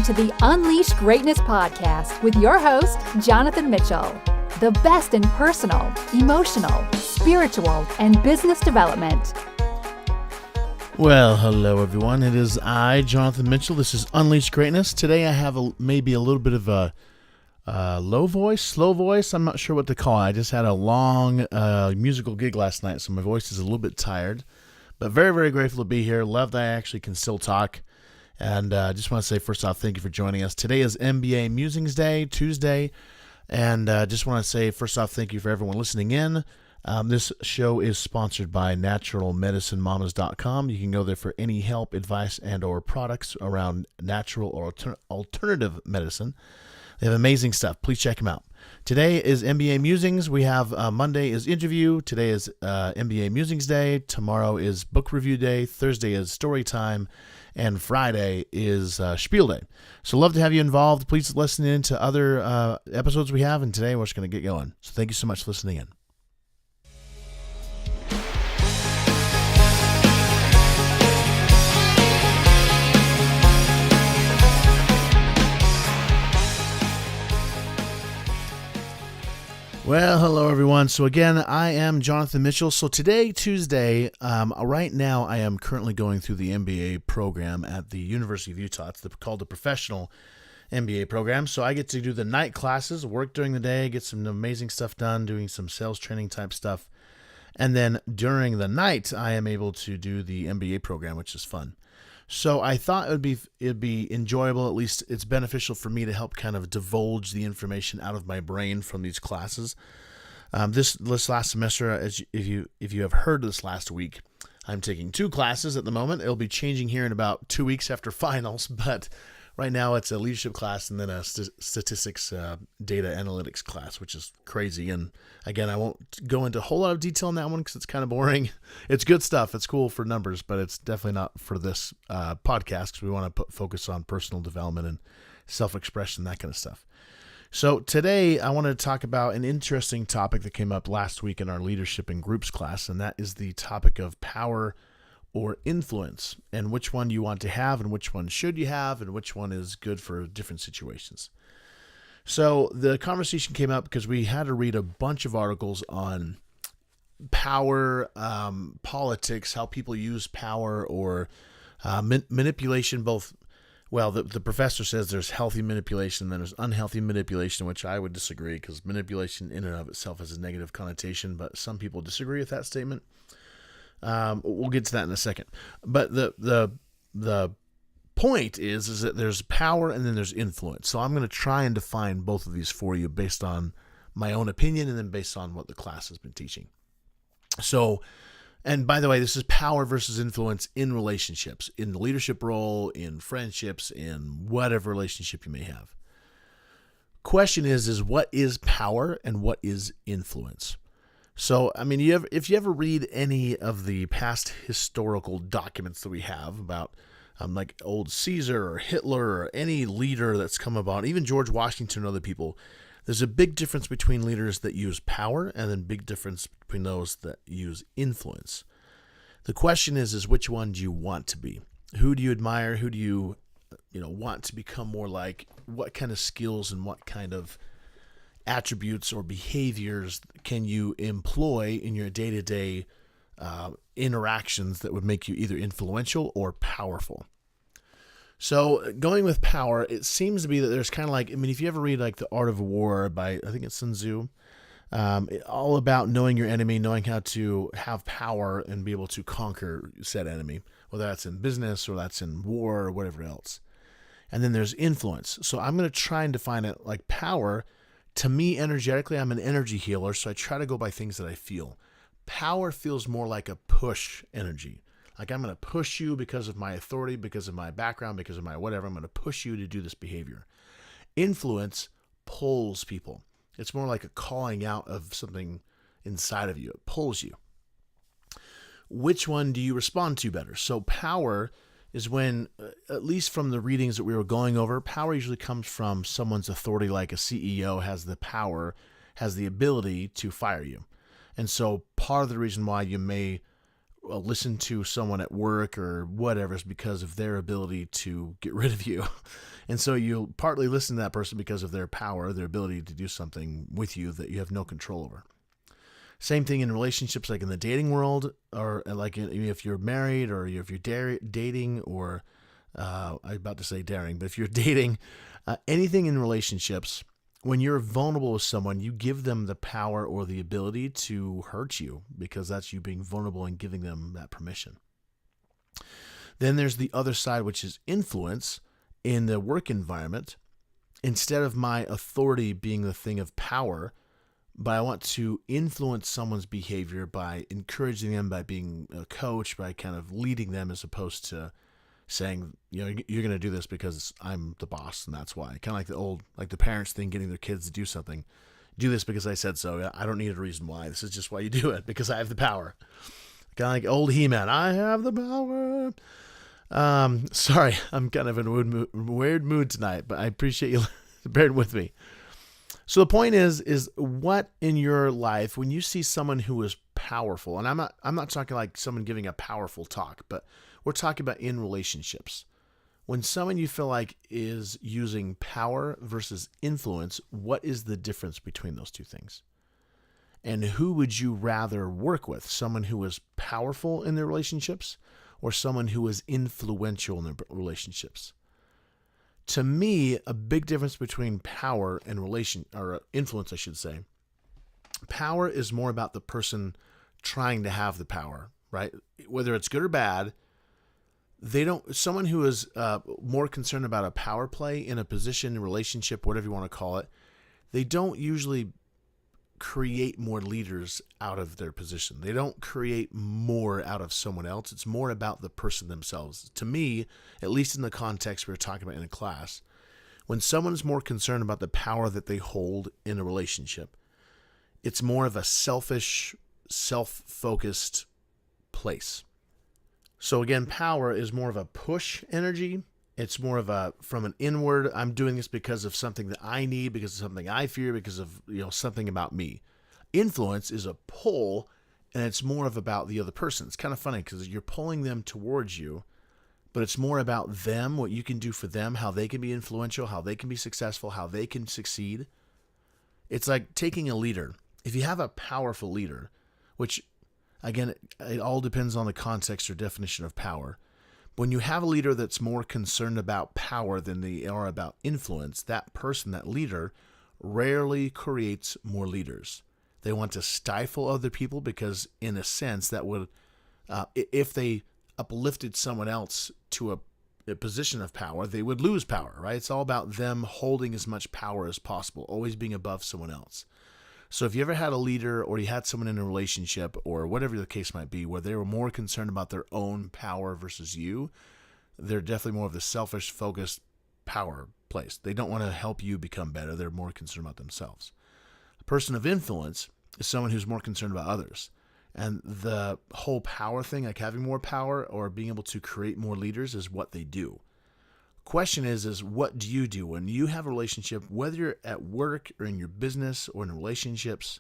listening to the Unleash Greatness podcast with your host, Jonathan Mitchell. The best in personal, emotional, spiritual, and business development. Well, hello everyone. It is I, Jonathan Mitchell. This is Unleash Greatness. Today I have maybe a little bit of a slow voice. I'm not sure what to call it. I just had a long musical gig last night, so my voice is a little bit tired. But very, very grateful to be here. Love that I actually can still talk. And just want to say, first off, thank you for joining us. Today is MBA Musings Day, Tuesday. And just want to say, first off, thank you for everyone listening in. This show is sponsored by naturalmedicineMamas.com. You can go there for any help, advice, and or products around natural or alternative medicine. They have amazing stuff. Please check them out. Today is MBA Musings. We have Monday is interview. Today is MBA Musings Day. Tomorrow is book review day. Thursday is story time. And Friday is Spiel Day. So love to have you involved. Please listen in to other episodes we have. And today we're just going to get going. So thank you so much for listening in. Well, hello everyone. So again, I am Jonathan Mitchell. So today, Tuesday, right now I am currently going through the MBA program at the University of Utah. It's called the Professional MBA program. So I get to do the night classes, work during the day, get some amazing stuff done, doing some sales training type stuff. And then during the night, I am able to do the MBA program, which is fun. So I thought it'd be enjoyable. At least it's beneficial for me to help kind of divulge the information out of my brain from these classes. This last semester, if you have heard this last week, I'm taking 2 classes at the moment. It'll be changing here in about 2 weeks after finals, but right now it's a leadership class and then a statistics data analytics class, which is crazy. And again, I won't go into a whole lot of detail on that one because it's kind of boring. It's good stuff. It's cool for numbers, but it's definitely not for this podcast because we want to focus on personal development and self-expression, that kind of stuff. So today I wanted to talk about an interesting topic that came up last week in our leadership and groups class, and that is the topic of power or influence, and which one you want to have and which one should you have and which one is good for different situations. So the conversation came up because we had to read a bunch of articles on power, politics, how people use power or manipulation, both. Well, the professor says there's healthy manipulation, then there's unhealthy manipulation, which I would disagree because manipulation in and of itself has a negative connotation, but some people disagree with that statement. We'll get to that in a second. But the point is that there's power and then there's influence. So I'm going to try and define both of these for you based on my own opinion and then based on what the class has been teaching. So, and by the way, this is power versus influence in relationships, in the leadership role, in friendships, in whatever relationship you may have. Question is what is power and what is influence? So, I mean, if you ever read any of the past historical documents that we have about like old Caesar or Hitler or any leader that's come about, even George Washington and other people, there's a big difference between leaders that use power and then big difference between those that use influence. The question is which one do you want to be? Who do you admire? Who do you want to become more like? What kind of skills and what kind of attributes or behaviors can you employ in your day-to-day interactions that would make you either influential or powerful? So going with power, it seems to be that there's kind of like, I mean, if you ever read like The Art of War by, I think it's Sun Tzu, all about knowing your enemy, knowing how to have power and be able to conquer said enemy, whether that's in business or that's in war or whatever else. And then there's influence. So I'm going to try and define it like power. To me, energetically, I'm an energy healer, so I try to go by things that I feel. Power feels more like a push energy. Like I'm going to push you because of my authority, because of my background, because of my whatever. I'm going to push you to do this behavior. Influence pulls people. It's more like a calling out of something inside of you. It pulls you. Which one do you respond to better? So power is when, at least from the readings that we were going over, power usually comes from someone's authority, like a CEO has the power, has the ability to fire you. And so part of the reason why you may listen to someone at work or whatever is because of their ability to get rid of you. And so you partly listen to that person because of their power, their ability to do something with you that you have no control over. Same thing in relationships, like in the dating world, or like if you're married or if you're dating, or I'm about to say daring, but if you're dating, anything in relationships, when you're vulnerable with someone, you give them the power or the ability to hurt you, because that's you being vulnerable and giving them that permission. Then there's the other side, which is influence in the work environment. Instead of my authority being the thing of power, but I want to influence someone's behavior by encouraging them, by being a coach, by kind of leading them, as opposed to saying, you're going to do this because I'm the boss and that's why. Kind of like the parents thing, getting their kids to do something. Do this because I said so. I don't need a reason why. This is just why you do it, because I have the power. Kind of like old He-Man. I have the power. Sorry, I'm kind of in a weird mood tonight, but I appreciate you bearing with me. So the point is what in your life, when you see someone who is powerful, and I'm not talking like someone giving a powerful talk, but we're talking about in relationships. When someone you feel like is using power versus influence, what is the difference between those two things? And who would you rather work with? Someone who is powerful in their relationships, or someone who is influential in their relationships? To me, a big difference between power and influence, I should say. Power is more about the person trying to have the power, right? Whether it's good or bad, someone who is more concerned about a power play in a position, relationship, whatever you want to call it, they don't usually create more leaders out of their position. They don't create more out of someone else. It's more about the person themselves. To me, at least in the context we were talking about in a class, when someone's more concerned about the power that they hold in a relationship, it's more of a selfish, self-focused place. So again, power is more of a push energy. It's more of from an inward, I'm doing this because of something that I need, because of something I fear, because of something about me. Influence is a pull, and it's more of about the other person. It's kind of funny because you're pulling them towards you, but it's more about them, what you can do for them, how they can be influential, how they can be successful, how they can succeed. It's like taking a leader. If you have a powerful leader, which again, it all depends on the context or definition of power. When you have a leader that's more concerned about power than they are about influence, that person, that leader, rarely creates more leaders. They want to stifle other people because, in a sense, that would, if they uplifted someone else to a position of power, they would lose power, right? It's all about them holding as much power as possible, always being above someone else. So if you ever had a leader, or you had someone in a relationship, or whatever the case might be, where they were more concerned about their own power versus you, they're definitely more of the selfish, focused power place. They don't want to help you become better. They're more concerned about themselves. A person of influence is someone who's more concerned about others. And the whole power thing, like having more power or being able to create more leaders, is what they do. Question is what do you do when you have a relationship, whether you're at work or in your business or in relationships?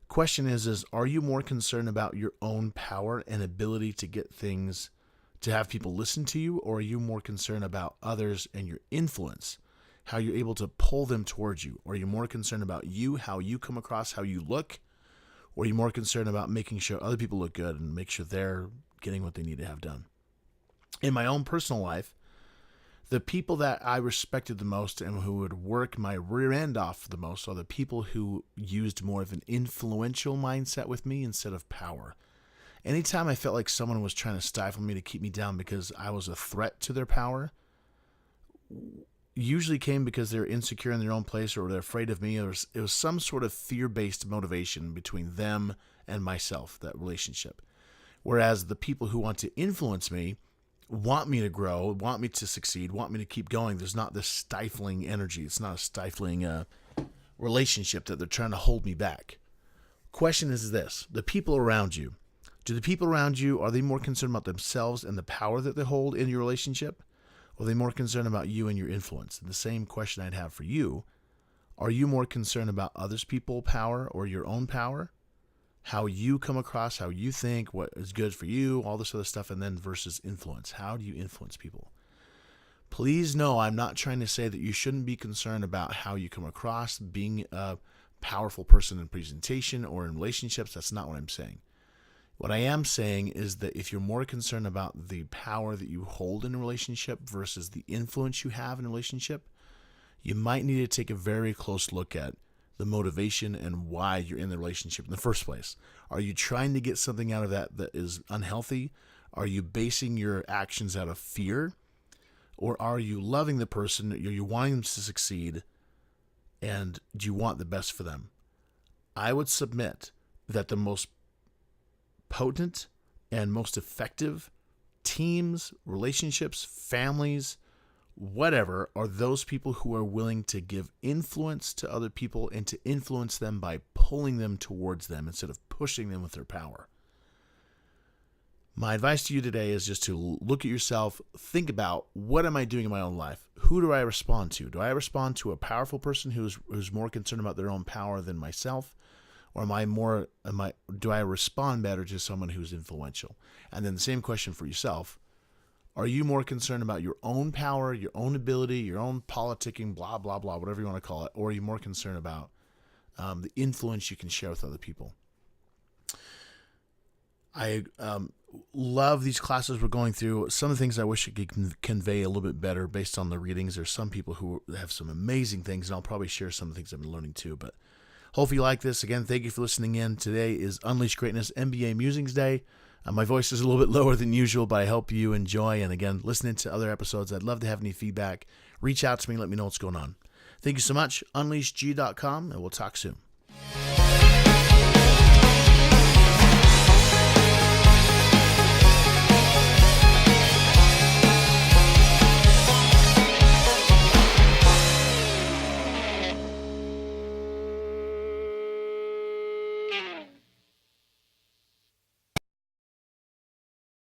Question is are you more concerned about your own power and ability to get things, to have people listen to you, or are you more concerned about others and your influence, how you're able to pull them towards you? Or are you more concerned about you, how you come across, how you look? Or are you more concerned about making sure other people look good and make sure they're getting what they need to have done? In my own personal life, the people that I respected the most and who would work my rear end off the most are the people who used more of an influential mindset with me instead of power. Anytime I felt like someone was trying to stifle me to keep me down because I was a threat to their power, usually came because they're insecure in their own place, or they're afraid of me. It was some sort of fear-based motivation between them and myself, that relationship. Whereas the people who want to influence me want me to grow, want me to succeed, want me to keep going. There's not this stifling energy. It's not a stifling relationship that they're trying to hold me back. Question is this: the people around you, are they more concerned about themselves and the power that they hold in your relationship? Or are they more concerned about you and your influence? And the same question I'd have for you: are you more concerned about others' people's power or your own power? how you come across, how you think, what is good for you, all this other stuff, and then versus influence. How do you influence people? Please know I'm not trying to say that you shouldn't be concerned about how you come across, being a powerful person in presentation or in relationships. That's not what I'm saying. What I am saying is that if you're more concerned about the power that you hold in a relationship versus the influence you have in a relationship, you might need to take a very close look at the motivation and why you're in the relationship in the first place. Are you trying to get something out of that is unhealthy? Are you basing your actions out of fear? Or are you loving the person? Are you wanting them to succeed? And do you want the best for them? I would submit that the most potent and most effective teams, relationships, families, whatever, are those people who are willing to give influence to other people and to influence them by pulling them towards them instead of pushing them with their power. My advice to you today is just to look at yourself, think about, what am I doing in my own life? Who do I respond to? Do I respond to a powerful person who's more concerned about their own power than myself? Or do I respond better to someone who's influential? And then the same question for yourself. Are you more concerned about your own power, your own ability, your own politicking, blah, blah, blah, whatever you want to call it? Or are you more concerned about the influence you can share with other people? I love these classes we're going through. Some of the things I wish I could convey a little bit better based on the readings. There's some people who have some amazing things, and I'll probably share some of the things I've been learning too. But hopefully you like this. Again, thank you for listening in. Today is Unleash Greatness MBA Musings Day. My voice is a little bit lower than usual, but I hope you enjoy. And again, listening to other episodes, I'd love to have any feedback. Reach out to me. Let me know what's going on. Thank you so much. UnleashG.com, and we'll talk soon.